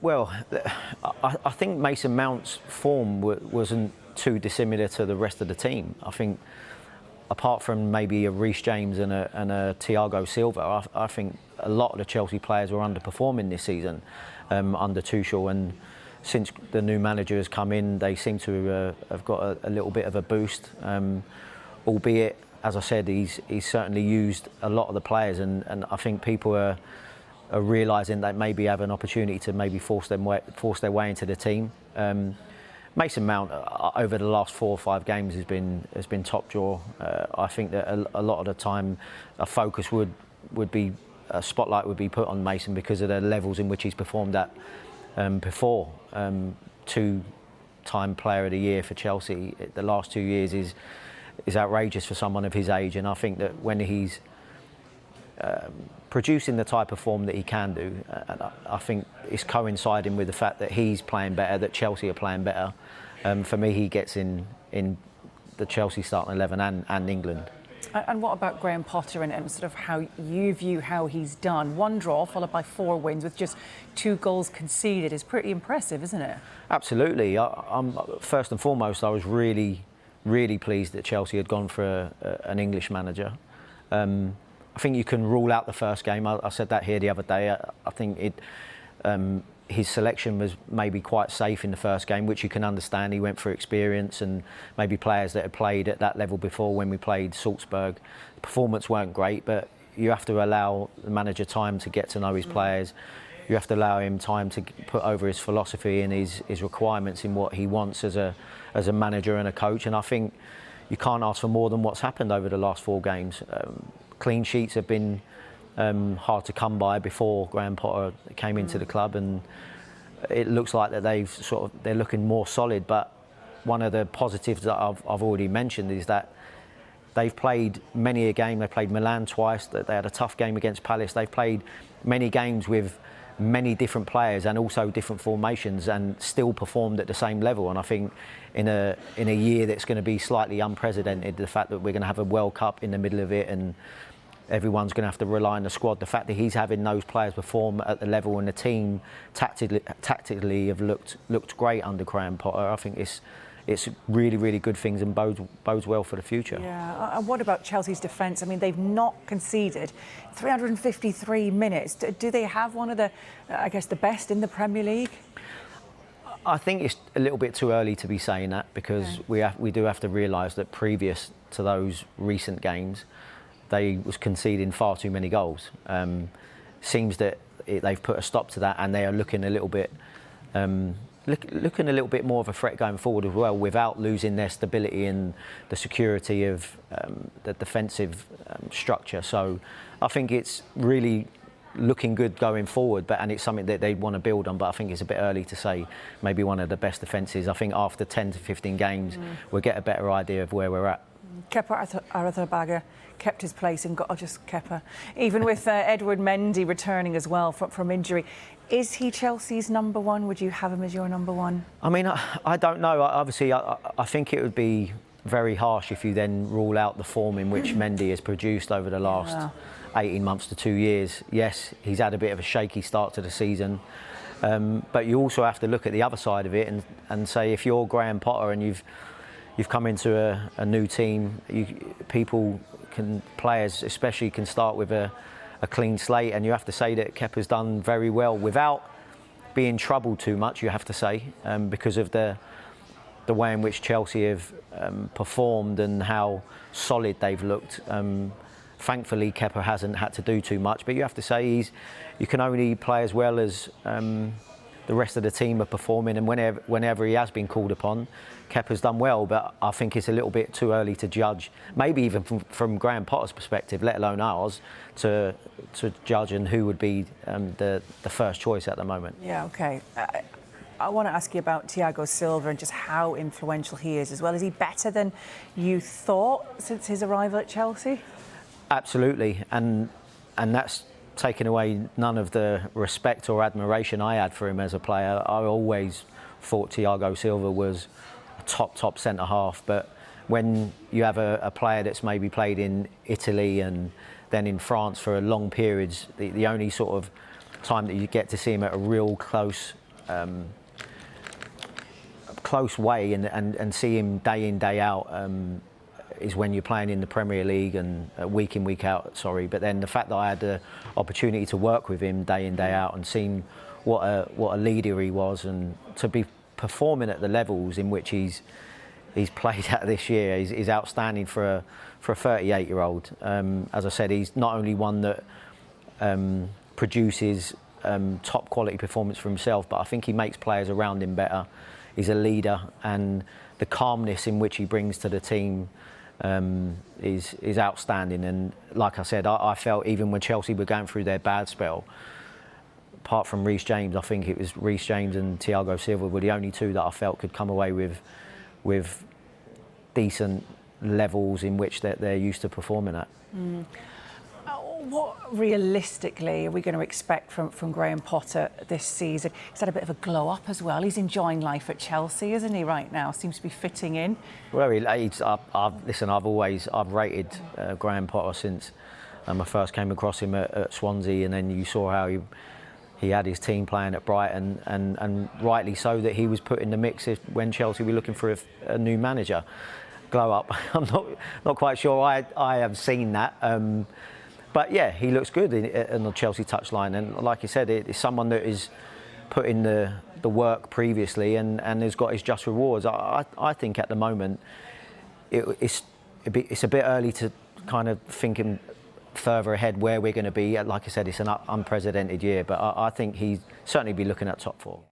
Well, I think Mason Mount's form wasn't too dissimilar to the rest of the team. I think, apart from maybe a Reece James and a Thiago Silva, I think a lot of the Chelsea players were underperforming this season under Tuchel, and since the new manager has come in, they seem to have got a little bit of a boost. Albeit, as I said, he's certainly used a lot of the players, and I think people are realising they maybe have an opportunity to maybe force their way into the team. Mason Mount over the last 4 or 5 games has been top draw. I think that a lot of the time a focus would be, a spotlight would be put on Mason because of the levels in which he's performed at before. 2-time Player of the Year for Chelsea. The last 2 years is outrageous for someone of his age, and I think that when he's producing the type of form that he can do, I think it's coinciding with the fact that he's playing better, that Chelsea are playing better. For me, he gets in the Chelsea starting 11 and England. And what about Graham Potter and sort of how you view how he's done? 1 draw followed by 4 wins with just 2 goals conceded is pretty impressive, isn't it? Absolutely. I'm first and foremost, I was really pleased that Chelsea had gone for an English manager. I think you can rule out the first game. I said that here the other day. I think his selection was maybe quite safe in the first game, which you can understand. He went for experience and maybe players that had played at that level before when we played Salzburg. The performance weren't great, but you have to allow the manager time to get to know his players. You have to allow him time to put over his philosophy and his requirements in what he wants as a manager and a coach. And I think you can't ask for more than what's happened over the last 4 games. Clean sheets have been hard to come by before Graham Potter came into the club, and it looks like that they're looking more solid. But one of the positives that I've already mentioned is that they've played many a game. They played Milan twice. They had a tough game against Palace. They've played many games with many different players and also different formations, and still performed at the same level. And I think in a year that's going to be slightly unprecedented, the fact that we're going to have a World Cup in the middle of it and everyone's going to have to rely on the squad, the fact that he's having those players perform at the level and the team tactically have looked great under Graham Potter, I think it's really good things and bodes well for the future. Yeah, and what about Chelsea's defence? I mean, they've not conceded 353 minutes. Do they have one of the, I guess, the best in the Premier League? I think it's a little bit too early to be saying that, because we do have to realise that previous to those recent games, they was conceding far too many goals. Seems that they've put a stop to that, and they are looking a little bit looking a little bit more of a threat going forward as well, without losing their stability and the security of the defensive structure. So I think it's really looking good going forward, and it's something that they want to build on. But I think it's a bit early to say maybe one of the best defences. I think after 10 to 15 games, we'll get a better idea of where we're at. Kepa Arrizabalaga kept his place and got just Kepa. Even with Edward Mendy returning as well from injury. Is he Chelsea's number 1? Would you have him as your number 1? I mean, I don't know. Obviously, I think it would be very harsh if you then rule out the form in which Mendy has produced over the last 18 months to 2 years. Yes, he's had a bit of a shaky start to the season. But you also have to look at the other side of it and say, if you're Graham Potter and you've come into a new team, players especially can start with a clean slate, and you have to say that Kepa's done very well without being troubled too much, you have to say, because of the way in which Chelsea have performed and how solid they've looked. Thankfully, Kepa hasn't had to do too much, but you have to say you can only play as well as the rest of the team are performing, and whenever he has been called upon, Kepa's done well. But I think it's a little bit too early to judge, maybe even from Graham Potter's perspective, let alone ours, to judge and who would be the first choice at the moment. Yeah, OK. I want to ask you about Thiago Silva and just how influential he is as well. Is he better than you thought since his arrival at Chelsea? Absolutely, and that's taken away none of the respect or admiration I had for him as a player. I always thought Thiago Silva was a top centre-half, but when you have a player that's maybe played in Italy and then in France for long periods, the only sort of time that you get to see him at a real close close way and see him day in, day out is when you're playing in the Premier League and week in, week out, But then the fact that I had the opportunity to work with him day in, day out and seen what a leader he was, and to be performing at the levels in which he's played at this year is outstanding for a 38-year-old. As I said, he's not only one that produces top quality performance for himself, but I think he makes players around him better. He's a leader, and the calmness in which he brings to the team is outstanding. And like I said, I felt even when Chelsea were going through their bad spell, apart from Reece James, I think it was Reece James and Thiago Silva were the only two that I felt could come away with decent levels in which they're used to performing at. What realistically are we going to expect from Graham Potter this season? He's had a bit of a glow up as well. He's enjoying life at Chelsea, isn't he, right now? Seems to be fitting in. Well, listen, I've rated Graham Potter since I first came across him at Swansea, and then you saw how he had his team playing at Brighton, and rightly so that he was put in the mix when Chelsea were looking for a new manager. Glow up. I'm not quite sure I have seen that. But yeah, he looks good in the Chelsea touchline, and like you said, it's someone that is put in the work previously and has got his just rewards. I think at the moment it's a bit early to kind of thinking further ahead where we're going to be. Like I said, it's an unprecedented year, but I think he'd certainly be looking at top four.